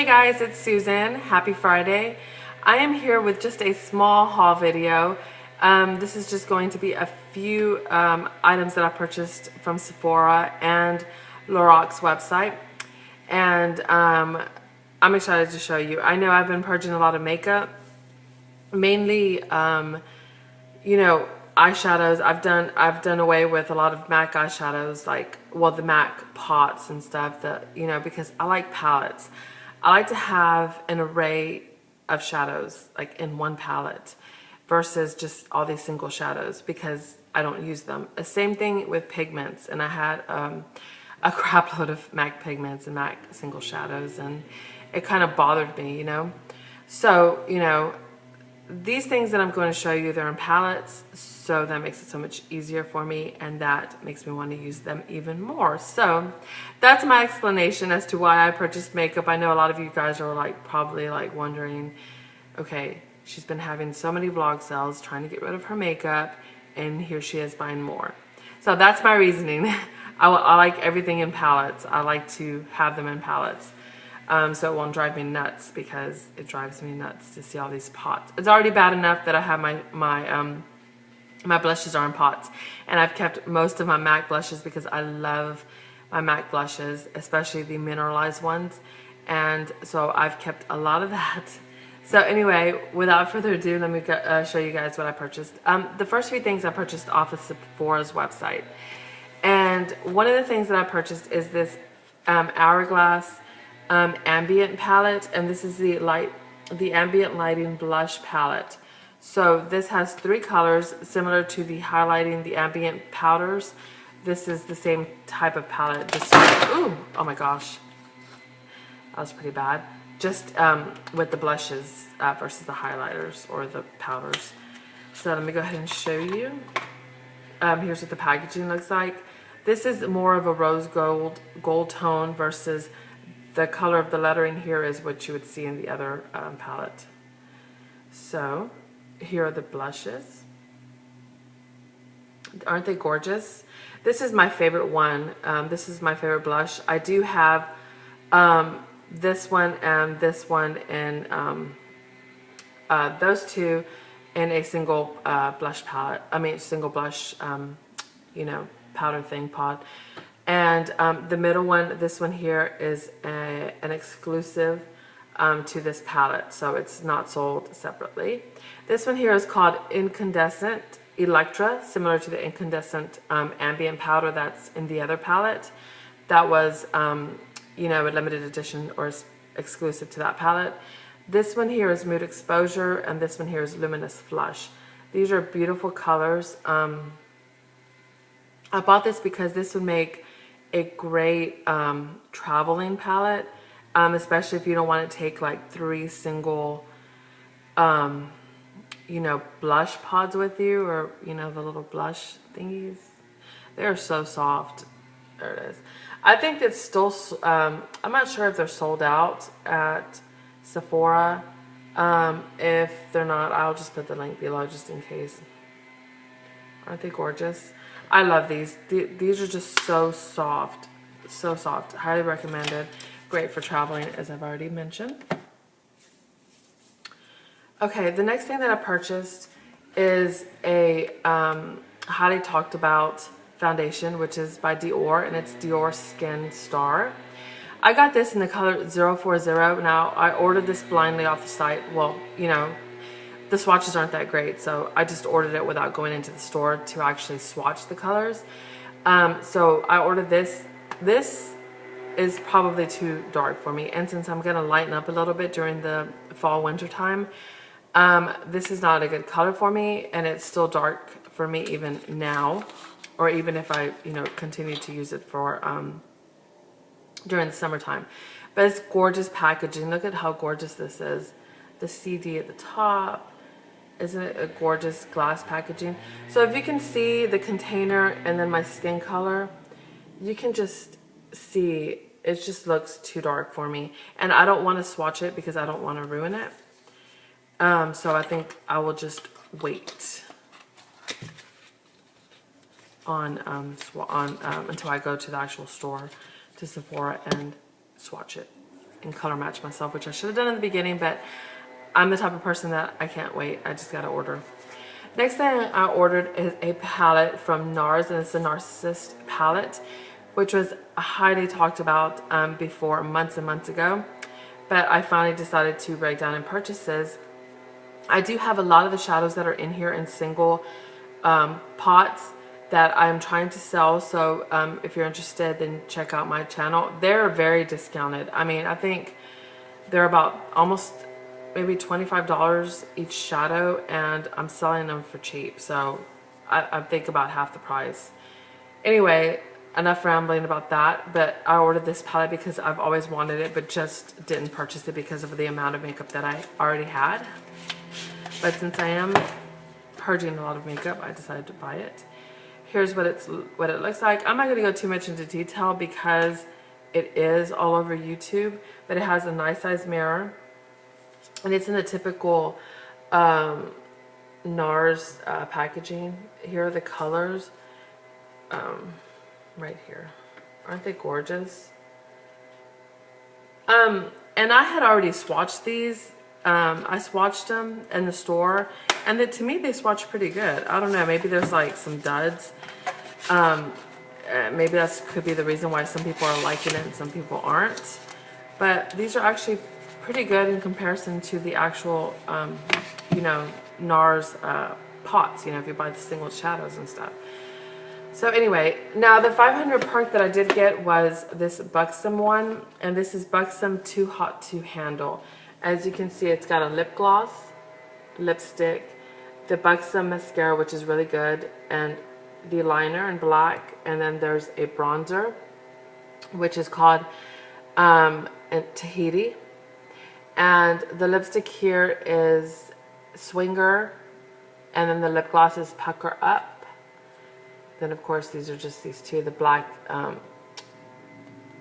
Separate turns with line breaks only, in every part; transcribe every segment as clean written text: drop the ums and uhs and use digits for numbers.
guys, it's Susan. Happy Friday. I am here with just a small haul video. This is just going to be a few items that I purchased from Sephora and LORAC's website. And I'm excited to show you. I know I've been purchasing a lot of makeup. Mainly, you know, eyeshadows. I've done away with a lot of MAC eyeshadows, like, well, the MAC pots and stuff, that, you know, because I like palettes. I like to have an array of shadows like in one palette versus just all these single shadows because I don't use them. The same thing with pigments, and I had a crap load of MAC pigments and MAC single shadows, and it kind of bothered me, you know. So, you know, these things that I'm going to show you, they're in palettes, so that makes it so much easier for me, and that makes me want to use them even more. So that's my explanation as to why I purchased makeup. I know a lot of you guys are like probably like wondering, okay, she's been having so many vlog sales trying to get rid of her makeup, and here she is buying more. So that's my reasoning. I like everything in palettes. I like to have them in palettes. So it won't drive me nuts, because it drives me nuts to see all these pots. It's already bad enough that I have my blushes are in pots, and I've kept most of my MAC blushes because I love my MAC blushes, especially the mineralized ones, and so I've kept a lot of that. So anyway, without further ado, let me show you guys what I purchased. The first few things I purchased off of Sephora's website, and one of the things that I purchased is this Hourglass ambient palette, and this is the ambient lighting blush palette. So this has 3 colors similar to the highlighting, the ambient powders. This is the same type of palette. Just ooh, oh my gosh, that was pretty bad. Just with the blushes versus the highlighters or the powders. So let me go ahead and show you. Here's what the packaging looks like. This is more of a rose gold tone versus the color of the lettering here is what you would see in the other palette. So here are the blushes. Aren't they gorgeous? This is my favorite one. This is my favorite blush. I do have this one and this one, and those two in a single blush palette. I mean, single blush, you know, powder thing pod. And the middle one, this one here, is an exclusive to this palette, so it's not sold separately. This one here is called Incandescent Electra, similar to the incandescent ambient powder that's in the other palette. That was, you know, a limited edition or exclusive to that palette. This one here is Mood Exposure, and this one here is Luminous Flush. These are beautiful colors. I bought this because this would make a great traveling palette, especially if you don't want to take like 3 single you know, blush pods with you, or you know, the little blush thingies. They're so soft. There it is. I think it's still I'm not sure if they're sold out at Sephora. If they're not, I'll just put the link below just in case. Aren't they gorgeous? I love these. These are just so soft. So soft. Highly recommended. Great for traveling, as I've already mentioned. Okay, the next thing that I purchased is a highly talked about foundation, which is by Dior, and it's DiorSkin Star. I got this in the color 040. Now, I ordered this blindly off the site. Well, you know, the swatches aren't that great, so I just ordered it without going into the store to actually swatch the colors. So I ordered this. This is probably too dark for me, and since I'm going to lighten up a little bit during the fall winter time, this is not a good color for me, and it's still dark for me even now, or even if I, you know, continue to use it for during the summertime. But it's gorgeous packaging. Look at how gorgeous this is. The CD at the top. Isn't it a gorgeous glass packaging? So if you can see the container and then my skin color, you can just see it just looks too dark for me, and I don't want to swatch it because I don't want to ruin it. So I think I will just wait on until I go to the actual store, to Sephora, and swatch it. and color match myself, which I should have done in the beginning, but I'm the type of person that I can't wait. I just gotta order. Next thing I ordered is a palette from NARS, and it's the Narcissist palette, which was highly talked about before, months and months ago. But I finally decided to break down and purchase this. I do have a lot of the shadows that are in here in single pots that I'm trying to sell. So if you're interested, then check out my channel. They're very discounted. I mean, I think they're about almost maybe $25 each shadow, and I'm selling them for cheap. So I think about half the price. Anyway, enough rambling about that, but I ordered this palette because I've always wanted it, but just didn't purchase it because of the amount of makeup that I already had. But since I am purging a lot of makeup, I decided to buy it. Here's what it looks like. I'm not going to go too much into detail because it is all over YouTube, but it has a nice size mirror, and it's in the typical NARS packaging. Here are the colors right here. Aren't they gorgeous? And I had already swatched these. I swatched them in the store, and to me they swatched pretty good. I don't know, maybe there's like some duds. Maybe that could be the reason why some people are liking it and some people aren't. But these are actually pretty good in comparison to the actual, you know, NARS pots, you know, if you buy the single shadows and stuff. So anyway, now the 500 perk that I did get was this BUXOM one, and this is BUXOM Too Hot to Handle. As you can see, it's got a lip gloss, lipstick, the BUXOM mascara, which is really good, and the liner in black, and then there's a bronzer, which is called Tahiti. And the lipstick here is Swinger, and then the lip gloss is Pucker Up. Then of course these are just these two. The black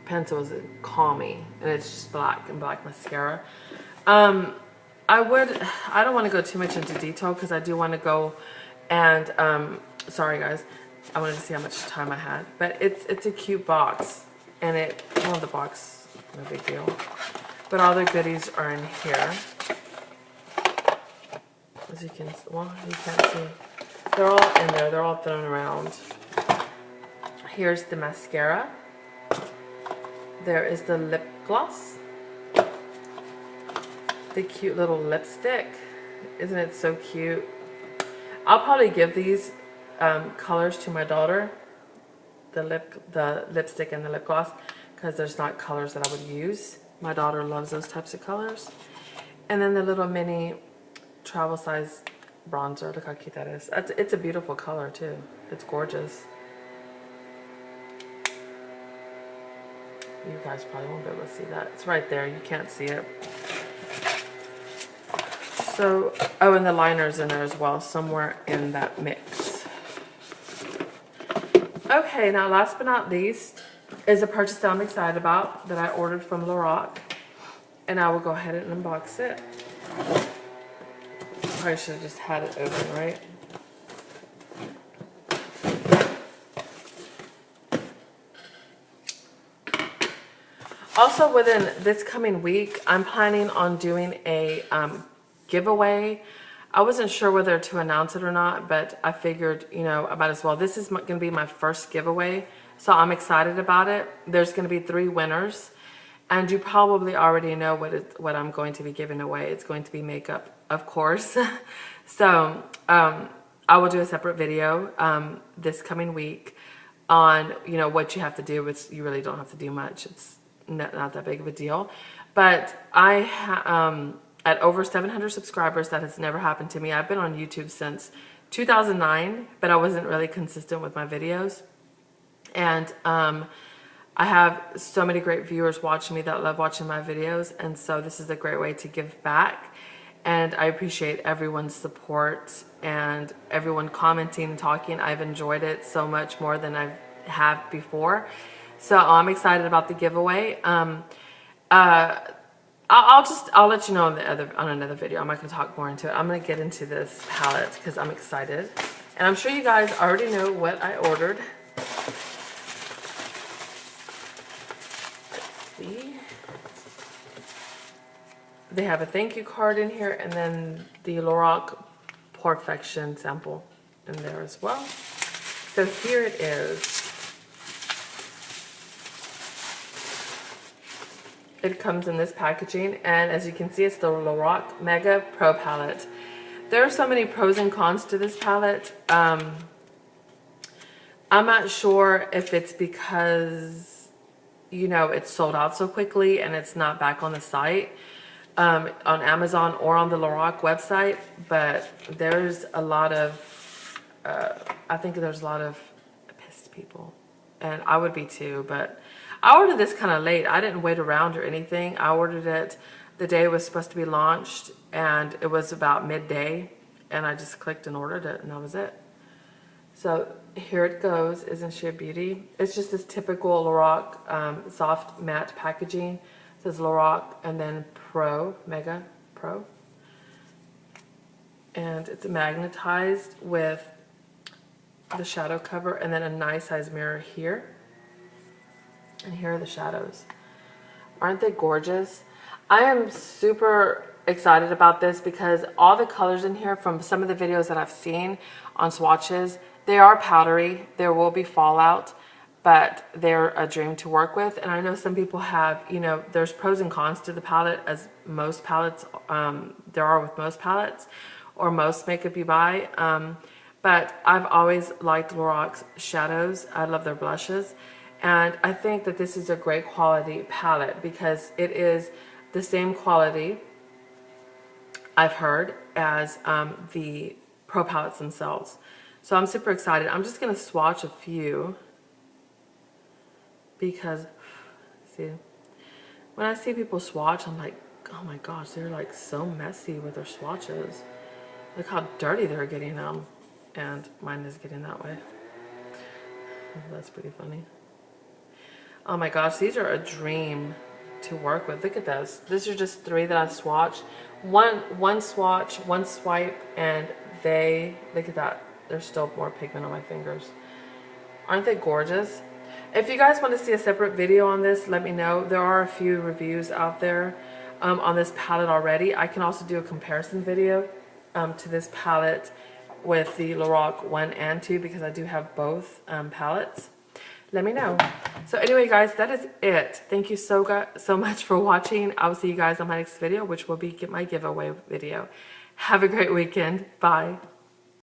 pencil is Call Me, and it's just black and black mascara. I don't want to go too much into detail because I do want to go and sorry guys, I wanted to see how much time I had, but it's a cute box, and one of the box, no big deal. But all the goodies are in here. As you can, well, you can't see. They're all in there. They're all thrown around. Here's the mascara. There is the lip gloss. The cute little lipstick. Isn't it so cute? I'll probably give these colors to my daughter. The lipstick and the lip gloss, because there's not colors that I would use. My daughter loves those types of colors. And then the little mini travel size bronzer. Look how cute that is. It's a beautiful color too. It's gorgeous. You guys probably won't be able to see that. It's right there. You can't see it. So, oh, and the liner's in there as well, somewhere in that mix. Okay, now last but not least is a purchase that I'm excited about that I ordered from LORAC, and I will go ahead and unbox it. Probably should have just had it open, right? Also, within this coming week, I'm planning on doing a giveaway. I wasn't sure whether to announce it or not, but I figured, you know, I might as well. This is going to be my first giveaway, so I'm excited about it. There's going to be 3 winners, and you probably already know what I'm going to be giving away. It's going to be makeup, of course. So I will do a separate video this coming week on, you know, what you have to do. You really don't have to do much. It's not that big of a deal. But I at over 700 subscribers, that has never happened to me. I've been on YouTube since 2009, but I wasn't really consistent with my videos. And I have so many great viewers watching me that love watching my videos, and so this is a great way to give back. And I appreciate everyone's support and everyone commenting and talking. I've enjoyed it so much more than I have before. So I'm excited about the giveaway. I'll let you know on another video. I'm not going to talk more into it. I'm going to get into this palette because I'm excited. And I'm sure you guys already know what I ordered. Let's see. They have a thank you card in here, and then the LORAC Perfection sample in there as well. So here it is. It comes in this packaging, and as you can see, it's the LORAC Mega Pro Palette. There are so many pros and cons to this palette. I'm not sure if it's because, you know, it's sold out so quickly and it's not back on the site, on Amazon or on the LORAC website, but there's a lot of, I think there's a lot of pissed people, and I would be too, but I ordered this kind of late. I didn't wait around or anything. I ordered it the day it was supposed to be launched, and it was about midday, and I just clicked and ordered it, and that was it. So here it goes. Isn't she a beauty? It's just this typical LORAC soft matte packaging. It says LORAC and then Pro, Mega Pro. And it's magnetized with the shadow cover and then a nice size mirror here. And here are the shadows. Aren't they gorgeous? I am super excited about this because all the colors in here from some of the videos that I've seen on swatches, they are powdery. There will be fallout, but they're a dream to work with. And I know some people have, you know, there's pros and cons to the palette, as most palettes, there are with most palettes or most makeup you buy. But I've always liked LORAC's shadows. I love their blushes. And I think that this is a great quality palette because it is the same quality, I've heard, as the Pro palettes themselves. So I'm super excited. I'm just going to swatch a few because, see, when I see people swatch, I'm like, oh my gosh, they're like so messy with their swatches. Look how dirty they're getting them. And mine is getting that way. That's pretty funny. Oh my gosh, these are a dream to work with. Look at those. These are just 3 that I swatched. One swatch, one swipe, and they, look at that. There's still more pigment on my fingers. Aren't they gorgeous? If you guys want to see a separate video on this, let me know. There are a few reviews out there on this palette already. I can also do a comparison video to this palette with the LORAC 1 and 2 because I do have both palettes. Let me know. So anyway, guys, that is it. Thank you so much for watching. I will see you guys on my next video, which will be my giveaway video. Have a great weekend. Bye.